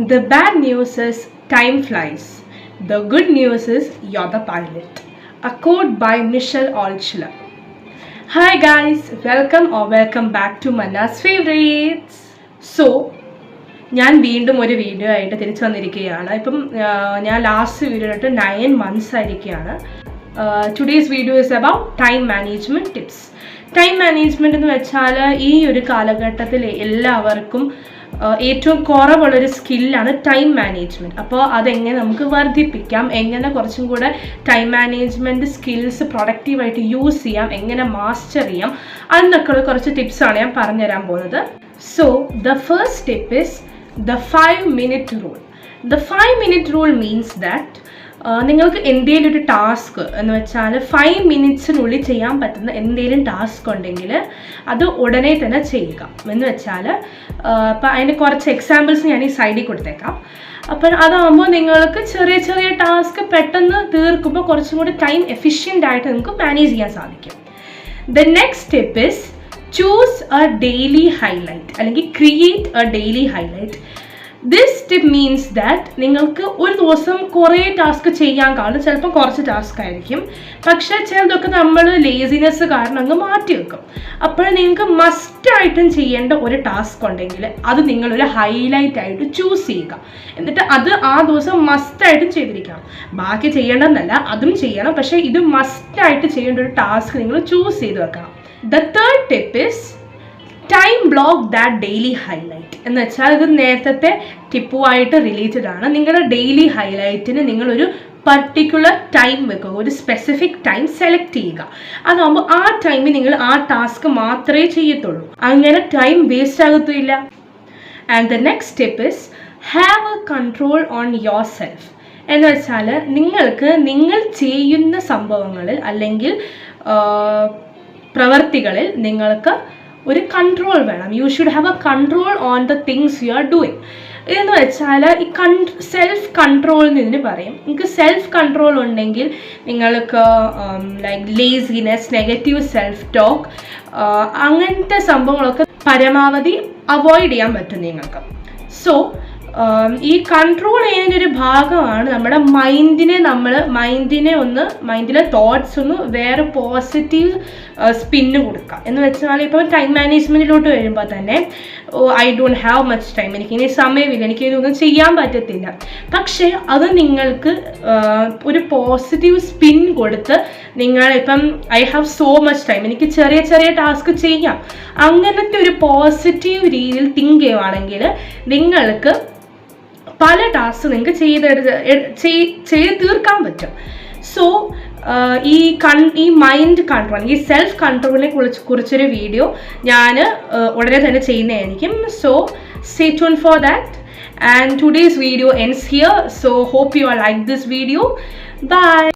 The bad news is time flies. The good news is you're the pilot. A quote by Michelle Altschuler. Hi guys, welcome back to Manna's Favorites. So, ഞാൻ വീണ്ടും ഒരു video ആയിട്ട് തിരിച്ചു വന്നിരിക്കുകയാണ്. ഇപ്പം ഞാൻ last video ആയിട്ട് 9 months ആയിരിക്കുകയാണ്. Today's video is about time management tips. Time management എന്ന് വെച്ചാൽ ഈ ഒരു കാലഘട്ടത്തിൽ എല്ലാവർക്കും ഏറ്റവും കുറവുള്ളൊരു സ്കില്ലാണ് ടൈം മാനേജ്മെൻറ്റ്. അപ്പോൾ അതെങ്ങനെ നമുക്ക് വർദ്ധിപ്പിക്കാം, എങ്ങനെ കുറച്ചും കൂടെ ടൈം മാനേജ്മെൻറ്റ് സ്കിൽസ് പ്രൊഡക്റ്റീവായിട്ട് യൂസ് ചെയ്യാം, എങ്ങനെ മാസ്റ്റർ ചെയ്യാം, അതിനൊക്കെയുള്ള കുറച്ച് ടിപ്സാണ് ഞാൻ പറഞ്ഞുതരാൻ പോകുന്നത്. So the first tip is the 5-minute rule. The 5-minute rule means that നിങ്ങൾക്ക് എന്തെങ്കിലും ഒരു ടാസ്ക് എന്ന് വെച്ചാൽ 5 minutesനുള്ളിൽ ചെയ്യാൻ പറ്റുന്ന എന്തെങ്കിലും ടാസ്ക് ഉണ്ടെങ്കിൽ അത് ഉടനെ തന്നെ ചെയ്യുക എന്ന് വെച്ചാൽ അപ്പം അതിന് കുറച്ച് എക്സാമ്പിൾസ് ഞാൻ ഈ സൈഡിൽ കൊടുത്തേക്കാം. അപ്പം അതാകുമ്പോൾ നിങ്ങൾക്ക് ചെറിയ ചെറിയ ടാസ്ക് പെട്ടെന്ന് തീർക്കുമ്പോൾ കുറച്ചും കൂടി ടൈം എഫിഷ്യൻ്റ് ആയിട്ട് നിങ്ങൾക്ക് മാനേജ് ചെയ്യാൻ സാധിക്കും. The next tip is choose a daily highlight അല്ലെങ്കിൽ create a daily highlight. This tip means that നിങ്ങൾക്ക് ഒരു ദിവസം കുറേ ടാസ്ക് ചെയ്യാൻ കാണും, ചിലപ്പോൾ കുറച്ച് ടാസ്ക് ആയിരിക്കും, പക്ഷേ ചിലതൊക്കെ നമ്മൾ ലേസിനെസ് കാരണം അങ്ങ് മാറ്റി വെക്കും. അപ്പോൾ നിങ്ങൾക്ക് മസ്റ്റായിട്ടും ചെയ്യേണ്ട ഒരു ടാസ്ക് ഉണ്ടെങ്കിൽ അത് നിങ്ങളൊരു ഹൈലൈറ്റ് ആയിട്ട് ചൂസ് ചെയ്യുക. എന്നിട്ട് അത് ആ ദിവസം മസ്റ്റായിട്ടും ചെയ്തിരിക്കണം. ബാക്കി ചെയ്യേണ്ടതെന്നല്ല, അതും ചെയ്യണം, പക്ഷേ ഇത് മസ്റ്റായിട്ട് ചെയ്യേണ്ട ഒരു ടാസ്ക് നിങ്ങൾ ചൂസ് ചെയ്ത് വെക്കണം. The third tip is time block that daily highlight. എന്ന് വെച്ചാൽ ഇത് നേരത്തെ ടിപ്പുമായിട്ട് റിലേറ്റഡ് ആണ്. നിങ്ങളുടെ ഡെയിലി ഹൈലൈറ്റിന് നിങ്ങളൊരു പർട്ടിക്കുലർ ടൈം വെക്കുക, ഒരു സ്പെസിഫിക് ടൈം സെലക്ട് ചെയ്യുക. അതാകുമ്പോൾ ആ ടൈമിൽ നിങ്ങൾ ആ ടാസ്ക് മാത്രമേ ചെയ്യത്തുള്ളൂ, അങ്ങനെ ടൈം വേസ്റ്റ് ആകത്തില്ല. And the next tip is have a control on yourself. എന്ന് വെച്ചാൽ നിങ്ങൾക്ക് നിങ്ങൾ ചെയ്യുന്ന സംഭവങ്ങളിൽ അല്ലെങ്കിൽ പ്രവർത്തികളിൽ നിങ്ങൾക്ക് ഒരു കൺട്രോൾ വേണം. You should have a control on the things you are doing. ഇതെന്ന് വെച്ചാൽ ഈ സെൽഫ് കൺട്രോൾ എന്നതിന് പറയും. നിങ്ങൾക്ക് സെൽഫ് കൺട്രോൾ ഉണ്ടെങ്കിൽ നിങ്ങൾക്ക് like laziness, negative self talk, അങ്ങനത്തെ സംഭവങ്ങളൊക്കെ പരമാവധി അവോയ്ഡ് ചെയ്യാൻ പറ്റും നിങ്ങൾക്ക്. സോ ഈ കൺട്രോൾ ചെയ്യുന്നതിൻ്റെ ഒരു ഭാഗമാണ് നമ്മുടെ മൈൻഡിലെ തോട്ട്സ് ഒന്ന് വേറെ പോസിറ്റീവ് സ്പിന്ന് കൊടുക്കുക. എന്ന് വെച്ചാൽ ഇപ്പോൾ ടൈം മാനേജ്മെൻറ്റിലോട്ട് വരുമ്പോൾ തന്നെ I don't have much time, എനിക്കിനി സമയമില്ല, എനിക്കിതൊന്നും ചെയ്യാൻ പറ്റത്തില്ല, പക്ഷേ അത് നിങ്ങൾക്ക് ഒരു പോസിറ്റീവ് സ്പിൻ കൊടുത്ത് നിങ്ങളിപ്പം I have so much time, എനിക്ക് ചെറിയ ചെറിയ ടാസ്ക് ചെയ്യാം, അങ്ങനത്തെ ഒരു പോസിറ്റീവ് രീതിയിൽ തിങ്ക് ചെയ്യുവാണെങ്കിൽ നിങ്ങൾക്ക് പല ടാസ്ക് നിങ്ങൾക്ക് ചെയ്ത് തീർക്കാൻ പറ്റും. സോ ഈ മൈൻഡ് കൺട്രോൾ, ഈ സെൽഫ് കൺട്രോളിനെ കുറിച്ചൊരു വീഡിയോ ഞാൻ ഉടനെ തന്നെ ചെയ്യുന്നതായിരിക്കും. So stay tune for that. And today's video ends here. So hope you are like this video. By.